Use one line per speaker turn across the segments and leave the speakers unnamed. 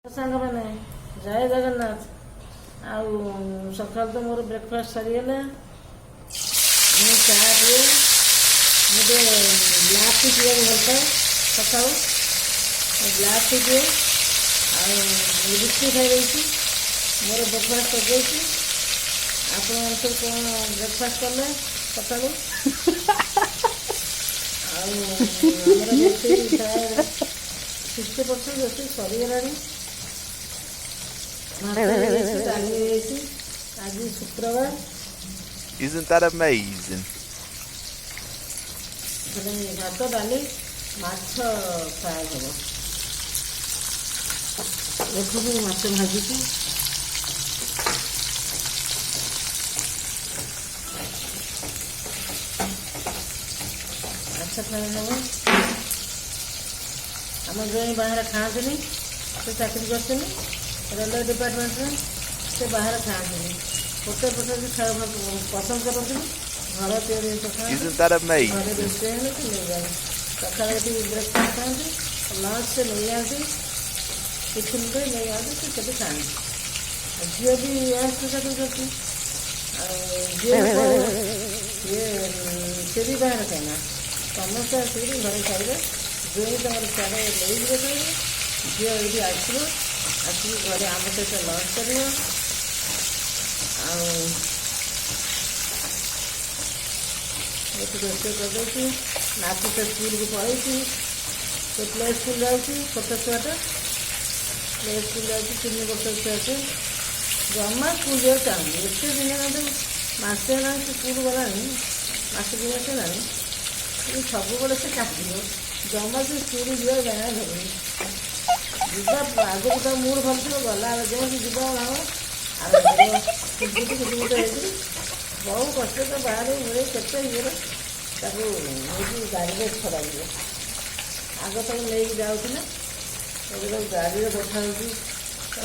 सांग मैंने जय जगन्नाथ आउ सकाल तो मोर ब्रेकफास्ट सरीगला चाह पिए मुझे ब्लाक टी पिया भल पाए सका ब्लाक टी पिए बिस्कुट खाई मोर ब्रेकफास्ट कर आप सब कौन ब्रेकफास्ट कले सका प्राय 60% रोषे सरीगला आज शुक्रवार
Isn't that amazing?
भात डाली माछ फ्राए हम देखो माछ भाजी माछ फ्राए हम आम जो बाहर खाते से चाकरी करते रेलवे डिपार्टमेंट में से बाहर खाते होटल फोटल भी खाया पसंद करते घर तैयारी
Isn't that amazing?
घर रेस्टोरेंट नहीं जाए सका ब्रेकफास्ट खाते लंच से नहीं आते टिफिन पे नहीं आते तो कभी खाते झील भी चाकरी करती ये से भी बाहर खाना समस्त आसिक घर खाइबे जो तमर सियाड़े लेके खाइबे झील ये आसो आसिक घरे आम सहित लंच कर रोषे कर नाती तो स्कूल को पढ़े तो प्ले स्कूल जाऊँगी छोट छुआटा प्ले स्कूल जाऊँगी 3 वर्ष छुआ से जमा स्कूल जा चाहूँगी एत दिन खंडे मसे ना स्कूल गला मस 2 मास है सब बड़े से काटिव जमा से स्कूल जा जाए धरनी जा आगे तो मूड भल थो गला जैसे जीवा बहुत कष्ट तो बाहर मिले केते ये गाड़ी में छड़ा आग तक नहीं जाऊला तो गाड़ी में बैठा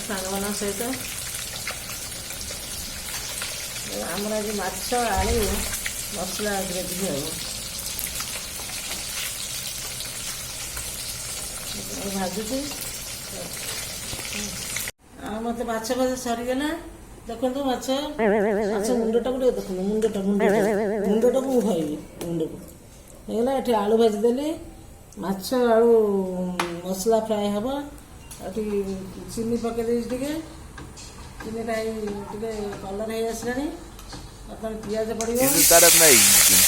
सांग मान सहित आमर आज माछ आलू मसला ग्रेवी हम भाजुची मत माछ भाजा सरीगला देखो माछ माछ मुंडटा को देखो मुंडटा मुंडटा को खाइबी मुंड को होगा ये आलू भाजीदेली माछ आलू मसला फ्राए हम ये चीनी पकई चीनीटा टे कलर हो आसला पियाज पड़ो
Isn't that amazing?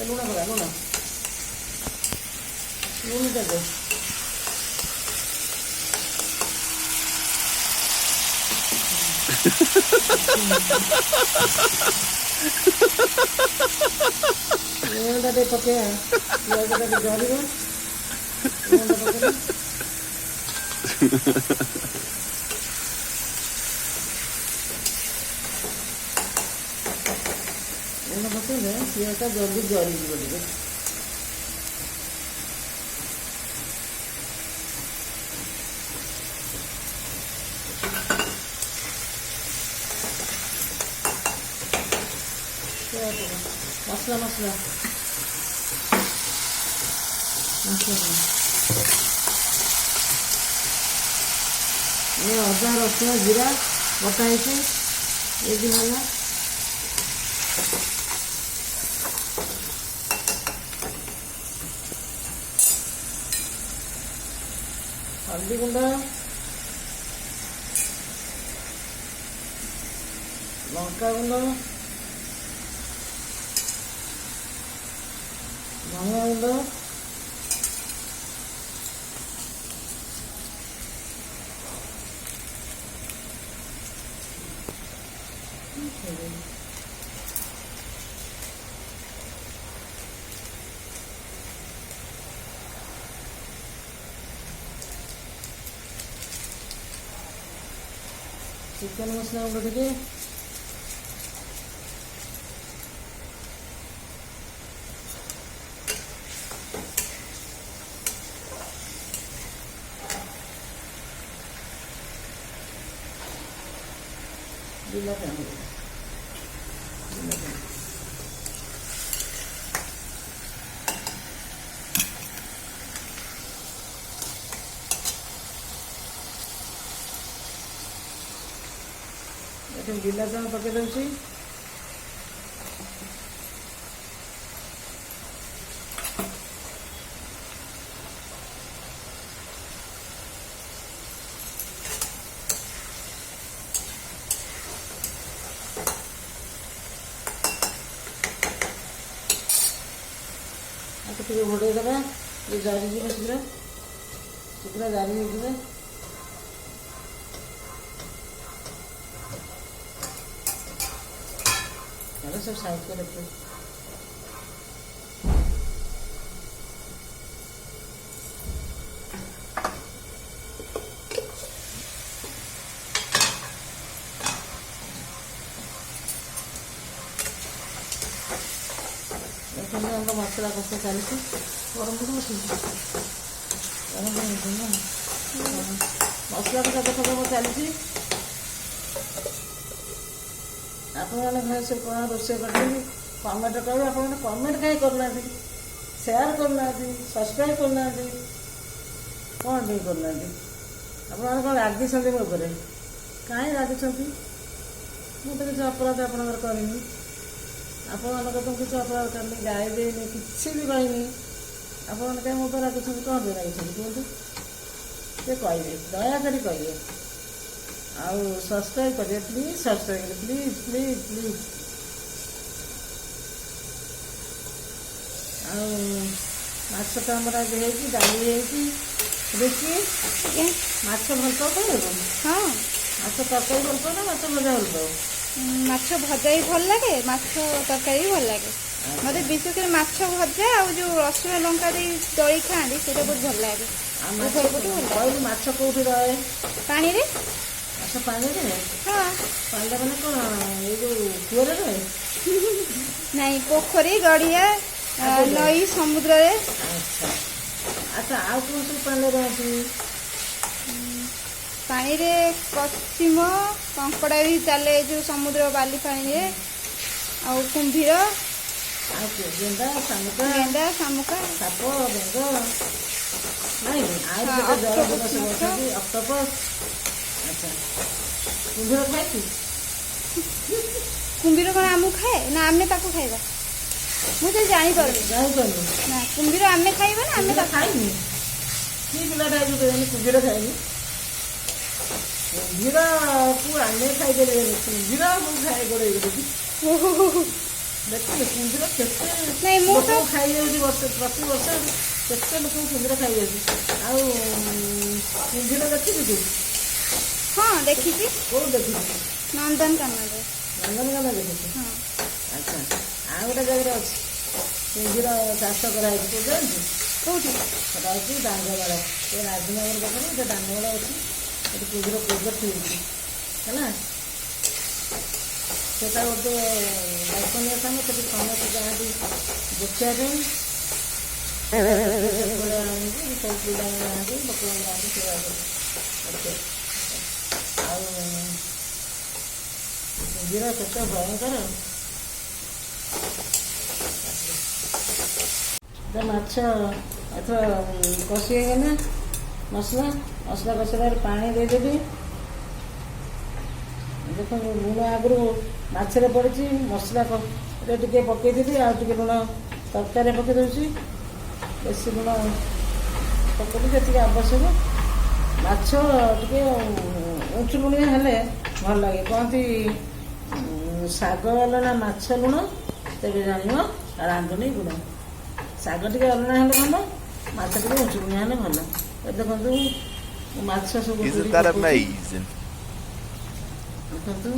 लुण पका लुण लुण दे लुणटा टे पकया पियाजटा जल पकड़े पियाजटा जल्दी जल टे मसला मसला ये अदा रसुण जीरा बटा ये भी भला हल्दी गुंड लंका गुंड धनिया गुंड चिकन मसला गुंड टे ବିଲାତି ଆମ୍ବ ଏଠି ବିଲାତି ଆମ୍ବ ପକେଇ ଦେଉଛି। ଆକୁ ଟିକେ ଘୋଡ଼େଇ ଦେବା, ଟିକେ ଜାରିଯିବ ଶୀଘ୍ର ଶୀଘ୍ର ଜାରି ହେଇଯିବ। ତାହେଲେ ସବୁ ସାଇଜ୍ କରି ରଖିବେ। ଦେଖନ୍ତୁ ଆମର ମସଲା କଷା ଚାଲିଛି। ଗରମ ଟିକେ ବସିଛି, ଗରମ ହେଇଛି ନା ମସଲା କଷା ଦେଖ ଚାଲିଛି। ଆପଣମାନେ ଘରେ ସବୁ କ'ଣ ରୋଷେଇ କରିଛନ୍ତି କମେଣ୍ଟ କରିବେ। ଆପଣମାନେ କମେଣ୍ଟ କାହିଁ କରୁନାହାନ୍ତି, ସେୟାର କରୁନାହାନ୍ତି, ସବସ୍କ୍ରାଇବ୍ କରୁନାହାନ୍ତି, କ'ଣ ଟିକେ କରୁନାହାନ୍ତି? ଆପଣମାନେ କ'ଣ ରାଗିଛନ୍ତି ମୋ ଉପରେ? କାହିଁ ରାଗିଛନ୍ତି? ମୁଁ ତ କିଛି ଅପରାଧ ଆପଣଙ୍କର କରିନି। ଆପଣମାନଙ୍କ ତ କିଛି ଅପରାଧ କରିନି, ଗାଈ ଦେଇନି, କିଛି ବି କହିନି। ଆପଣମାନେ କାହିଁ ମୋ ଉପରେ ରାଗୁଛନ୍ତି? କ'ଣ ପାଇଁ ରାଗୁଛନ୍ତି କୁହନ୍ତୁ? ସେ କହିବେ, ଦୟାକରି କହିବେ। ଆଉ ସବସ୍କ୍ରାଇବ୍ କରିବେ, ପ୍ଲିଜ୍ ସବସ୍କ୍ରାଇବ୍ କରିବେ, ପ୍ଲିଜ୍ ପ୍ଲିଜ୍ ପ୍ଲିଜ୍। ଆଉ ମାଛ ତ ଆମର ଆଜି ହେଇଛି, ଡାଲି ହେଇଛି। ରୁଚି ମାଛ ଭଲ ପାଉ ଖାଇବାକୁ?
ହଁ,
ମାଛ ତରକାରୀ ଭଲ ପାଉ ନା ମାଛ ଭଜା ଭଲ ପାଉ?
ମାଛ ଭଜା ବି ଭଲ ଲାଗେ, ମାଛ ତରକାରୀ ବି ଭଲ ଲାଗେ। ମୋତେ ବିଶେଷ କରି ମାଛ ଭଜା ଆଉ ଯେଉଁ ରସୁଣ ଲଙ୍କା ଦେଇ ଦଳି ଖାଆନ୍ତି ସେଇଟା ବହୁତ ଭଲ ଲାଗେ।
ଆଉ ମାଛ କହିଲୁ ମାଛ କେଉଁଠି ରହେ?
ପାଣିରେ।
ମାଛ ପାଣିରେ?
ହଁ।
ପାଣିଟା ମାନେ କ'ଣ ଏଇ ଯେଉଁ କୂଅରେ ରହେ?
ନାଇଁ, ପୋଖରୀ, ଗଡ଼ିଆ, ନଈ, ସମୁଦ୍ରରେ।
ଆଚ୍ଛା ଆଚ୍ଛା, ଆଉ କ'ଣ ସବୁ ପାଣିରେ ରହନ୍ତି?
ପାଣିରେ କଚିମ, କଙ୍କଡ଼ା ବି ଚାଲେ ଯେଉଁ ସମୁଦ୍ର ବାଲି ପାଣିରେ, ଆଉ କୁମ୍ଭୀର,
ଆଉ ଗେଣ୍ଡା, ଶାମୁକା, ସାପ, ବେଙ୍ଗ, ନାଇଁ ଆଉ କେତେ ଜଳଜୀବ ସବୁ ଅଛନ୍ତି, ଅକ୍ଟୋପସ୍। ଆଚ୍ଛା, କୁମ୍ଭୀର ଖାଇଛୁ?
କୁମ୍ଭୀର କ'ଣ ଆମକୁ ଖାଏ ନା ଆମେ ତାକୁ ଖାଇବା? ମୁଁ ତ ଜାଣିପାରୁନି।
ଜାଣିପାରୁନି
ନା, କୁମ୍ଭୀର ଆମେ ଖାଇବା ନା ଆମେ ତାକୁ
ଖାଇନି? କି ପିଲାଟା ହେଇଛୁ କେଜାଣି କୁମ୍ଭୀର ଖାଇନି? କୁମ୍ଭୀରକୁ ଆମେ ଖାଇପାରିବେନି, କୁମ୍ଭୀର ମୁଁ ଖାଇ ଗୋଡ଼େଇ ଗୋଡ଼େଇକି ଦେଖିଲି। କୁମ୍ଭୀର କେତେ ଲୋକଙ୍କୁ ଖାଇଯାଉଛି ପ୍ରତିବର୍ଷ, କେତେ ଲୋକଙ୍କୁ କୁମ୍ଭୀର ଖାଇଯାଉଛି। ଆଉ କୁମ୍ଭୀର ଦେଖିଛୁ ତୁ?
ହଁ, ଦେଖିଛି।
କୋଉଠି ଦେଖିଛୁ?
ନନ୍ଦନକାନନରେ।
ନନ୍ଦନକାନନ ଦେଖିଛୁ?
ହଁ।
ଆଚ୍ଛା, ଆଉ ଗୋଟେ ଜାଗାରେ ଅଛି କୁମ୍ଭୀର ଚାଷ କରାହେଇଛି, ତୁ ଜାଣିଛୁ?
କୋଉଠି?
ସେଟା ହେଉଛି ଡାଙ୍ଗମାଳ। ଏ ରାଜନଗର ପାଖରେ ଗୋଟେ ଡାଙ୍ଗମାଳ ଅଛି, ସେଠି କୁମ୍ଭୀର ପ୍ରୋଜେକ୍ଟ ହେଇଛି ହେଲା। ସେଟା ଗୋଟେ ଦର୍ଶନୀୟ ସ୍ଥାନ, ସେଠି ସମସ୍ତେ ଯାଆନ୍ତି ଦେଖିବା ପାଇଁ। ଆଣିକି ସବୁ ପିଲାମାନେ ଯାଆନ୍ତି, ଲୋକମାନେ ଯାଆନ୍ତି ସେବା କରିବେ। ଆଉ କୁମ୍ଭୀର କେତେ ଭୟଙ୍କର। ମାଛ ଏଥର କଷି ହେଇଗଲା, ମସଲା କଷିଲାରେ ପାଣି ଦେଇଦେବି। ଦେଖନ୍ତୁ ଲୁଣ ଆଗରୁ ମାଛରେ ପଡ଼ିଛି, ମସଲାରେ ଟିକେ ପକାଇଦେବି, ଆଉ ଟିକେ ଲୁଣ ତରକାରୀରେ ପକାଇ ଦେଉଛି। ବେଶୀ ଲୁଣ ପକାଇବି ଯେତିକି ଆବଶ୍ୟକ। ମାଛ ଟିକେ ଉଞ୍ଚୁ ଲୁଣିଆ ହେଲେ ଭଲ ଲାଗେ। କହନ୍ତି ଶାଗ ଅଲଣା ମାଛ ଲୁଣ, ତେବେ ଜାଣିବ ରାନ୍ଧୁନି ଗୁଣ। ଶାଗ ଟିକେ ଅଲଣା ହେଲେ ଭଲ, ମାଛ ଟିକେ ଉଞ୍ଚୁ ଲୁଣିଆ ହେଲେ ଭଲ। ଦେଖନ୍ତୁ ମାଛ ସବୁ
Isn't that amazing?
ଦେଖନ୍ତୁ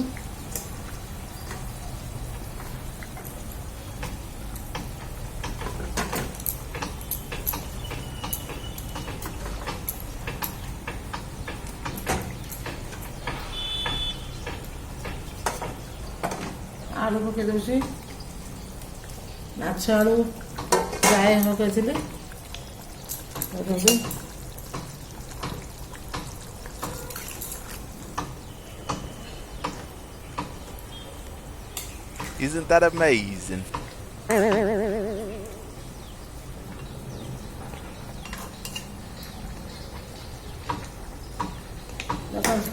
ଆଳୁ ପକାଇ ଦେଉଛି। ମାଛ ଆଳୁ ଫ୍ରାଏ ପକାଇଥିଲି। ଦେଖନ୍ତୁ
Isn't that amazing?
ଦେଖନ୍ତୁ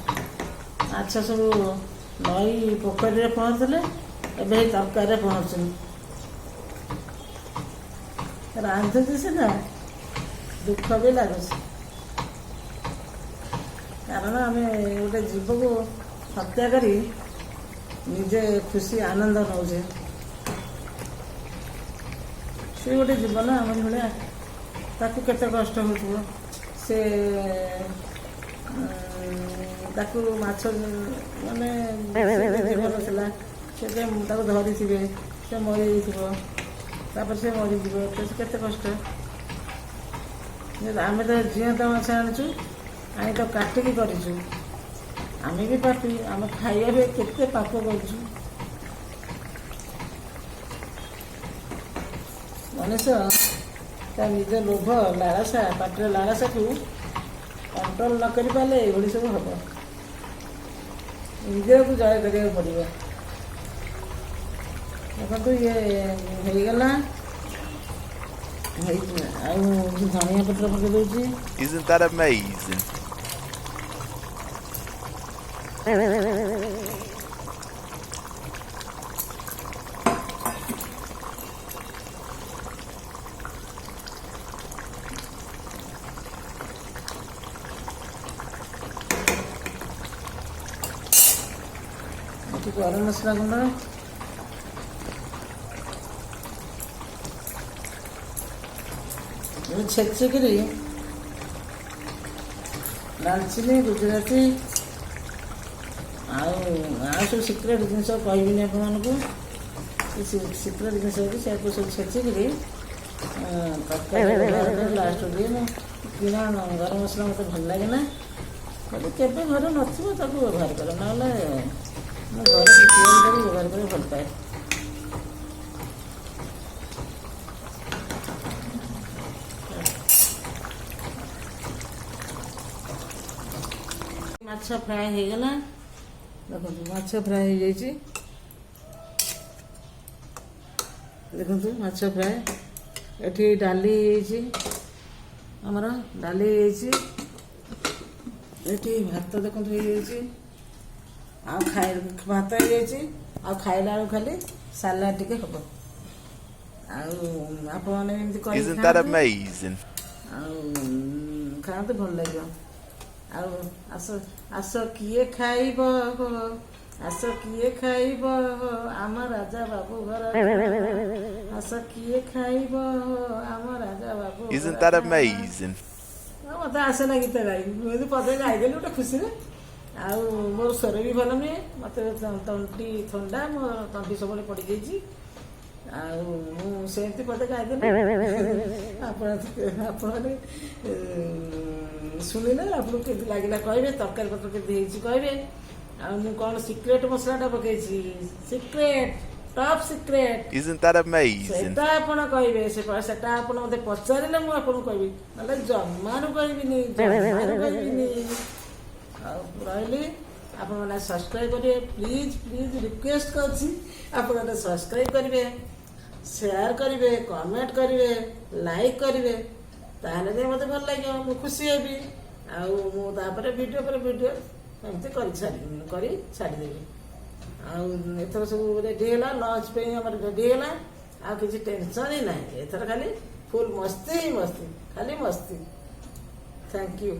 ମାଛ ସବୁ ନଈ ପୋଖରୀରେ ପହଞ୍ଚିଲେ ଏବେ ଏଇ ତରକାରୀରେ ପହଞ୍ଚୁନି। ରାନ୍ଧୁଛି ସିନା ଦୁଃଖ ବି ଲାଗୁଛି, କାରଣ ଆମେ ଗୋଟେ ଜୀବକୁ ହତ୍ୟା କରି ନିଜେ ଖୁସି ଆନନ୍ଦ ନେଉଛେ। ସେ ଗୋଟେ ଜୀବନ ଆମ ଭଳିଆ, ତାକୁ କେତେ କଷ୍ଟ ହେଉଥିବ। ସେ ତାକୁ ମାଛ ମାନେ ଜୀବନ ଥିଲା, ସେ ତାକୁ ଧରିଥିବେ, ସେ ମରିଯାଇଥିବ, ତାପରେ ସେ ମରିଯିବ, କେତେ କଷ୍ଟ। ଆମେ ତ ଜିଅନ୍ତା ମାଛ ଆଣିଛୁ, ଆମେ ତ କାଟିକି କରିଛୁ, ଆମେ ବି ପାପି, ଆମେ ଖାଇବା ବି କେତେ ପାପ କରୁଛୁ। ମଣିଷ ତା ନିଜ ଲୋଭ ଲାଳସା, ପାଟିର ଲାଳସାକୁ କଣ୍ଟ୍ରୋଲ ନ କରିପାରିଲେ ଏଇଭଳି ସବୁ ହବ। ଇନ୍ଦ୍ରିୟକୁ ଜୟ କରିବାକୁ ପଡ଼ିବ। ଦେଖନ୍ତୁ ଇଏ ହେଇଗଲା, ଆଉ ଧନିଆ ପତ୍ର ପକେଇ ଦେଉଛି।
Isn't that amazing?
ଏଠି ଗରମ ମସଲା ଗୁଣ୍ଡ, ଛେଚିକିରି ଡାଲଚିନି, ଗୁଜୁରାତି ଆଉ ସବୁ ସିକ୍ରେଟ୍ ଜିନିଷ କହିବିନି ଆପଣମାନଙ୍କୁ। ସେ ସିକ୍ରେଟ୍ ଜିନିଷ ଅଛି, ସେକୁ ସବୁ ଛେଚିକିରି ତରକାରୀ ଲାଷ୍ଟ ଦିଏ। ମୁଁ କିଣା ଗରମ ମସଲା ମୋତେ ଭଲ ଲାଗେ ନା, ଯଦି କେବେ ଘରେ ନଥିବ ତାକୁ ବ୍ୟବହାର କରେ, ନହେଲେ ମୁଁ ଘରେ ତିଆରି କରି ବ୍ୟବହାର କରି ଭଲ ପାଏ। ମାଛ ଫ୍ରାଏ ହେଇଗଲା, ଦେଖନ୍ତୁ ମାଛ ଫ୍ରାଏ ହେଇଯାଇଛି। ଦେଖନ୍ତୁ ମାଛ ଫ୍ରାଏ। ଏଠି ଡାଲି ହେଇଯାଇଛି, ଆମର ଡାଲି ହେଇଯାଇଛି। ଏଠି ଭାତ ଦେଖନ୍ତୁ ହେଇଯାଇଛି, ଆଉ ଭାତ ହେଇଯାଇଛି, ଆଉ ଖାଇଲା ବେଳକୁ ଖାଲି ସାଲାଡ଼ ଟିକେ ହବ। ଆଉ ଆପଣମାନେ ଏମିତି କରି
Isn't that amazing?
ଆଉ ଖାଆନ୍ତୁ, ଭଲ ଲାଗିବ। ଆଉ ଆସ କିଏ ଖାଇବ, ଆସ କିଏ ଖାଇବ ଆମ ରାଜା ବାବୁ ଘର, ଆସ କିଏ ଖାଇବ ଆମ ରାଜା ବାବୁ।
Isn't that amazing?
ମୋତେ ଆସେ ନା ଗୀତ ଗାଇ, ମୁଁ ଯଦି ପଦେ ଗାଇଦେଲି ଗୋଟେ ଖୁସିରେ। ଆଉ ମୋର ସ୍ୱର ବି ଭଲ ନୁହେଁ, ମୋତେ ତଣ୍ଟି ଥଣ୍ଡା, ମୋ ତଣ୍ଟି ସବୁବେଳେ ପଡ଼ିଯାଇଛି। ଆଉ ମୁଁ ସେମିତି ପଦେ ଗାଇଦେଲି, ଆପଣମାନେ ଶୁଣିଲେ ଆପଣଙ୍କୁ କେମିତି ଲାଗିଲା କହିବେ, ତରକାରୀ ପତ୍ର କେମିତି ହେଇଛି କହିବେ। ଆଉ ମୁଁ କ'ଣ ସିକ୍ରେଟ୍ ମସଲାଟା ପକେଇଛି, secret, top secret,
Isn't that amazing?
ସେଟା ଆପଣ କହିବେ। ସେଟା ଆପଣ ମୋତେ ପଚାରିଲେ ମୁଁ ଆପଣଙ୍କୁ କହିବି, ନହେଲେ ଜମାରୁ କହିବିନି, ଜମାରୁ କହିବିନି। ଆଉ ରହିଲି, ଆପଣମାନେ ସବସ୍କ୍ରାଇବ୍ କରିବେ, ପ୍ଲିଜ୍ ପ୍ଲିଜ୍ ରିକ୍ୱେଷ୍ଟ କରୁଛି, ଆପଣମାନେ ସବସ୍କ୍ରାଇବ୍ କରିବେ, ସେୟାର କରିବେ, କମେଣ୍ଟ କରିବେ, ଲାଇକ୍ କରିବେ, ତାହେଲେ ଯାଇ ମୋତେ ଭଲ ଲାଗିବ, ମୁଁ ଖୁସି ହେବି। ଆଉ ମୁଁ ତାପରେ ଭିଡ଼ିଓ ପରେ ଭିଡ଼ିଓ ଏମିତି କରି ଛାଡ଼ିଦେବି। ଆଉ ଏଥର ସବୁ ରେଡ଼ି ହେଲା, ଲଞ୍ଚ ପାଇଁ ଆମର ରେଡ଼ି ହେଲା, ଆଉ କିଛି ଟେନସନ୍ ହିଁ ନାହିଁ। ଏଥର ଖାଲି ଫୁଲ୍ ମସ୍ତି ହିଁ ମସ୍ତି, ଖାଲି ମସ୍ତି। Thank you.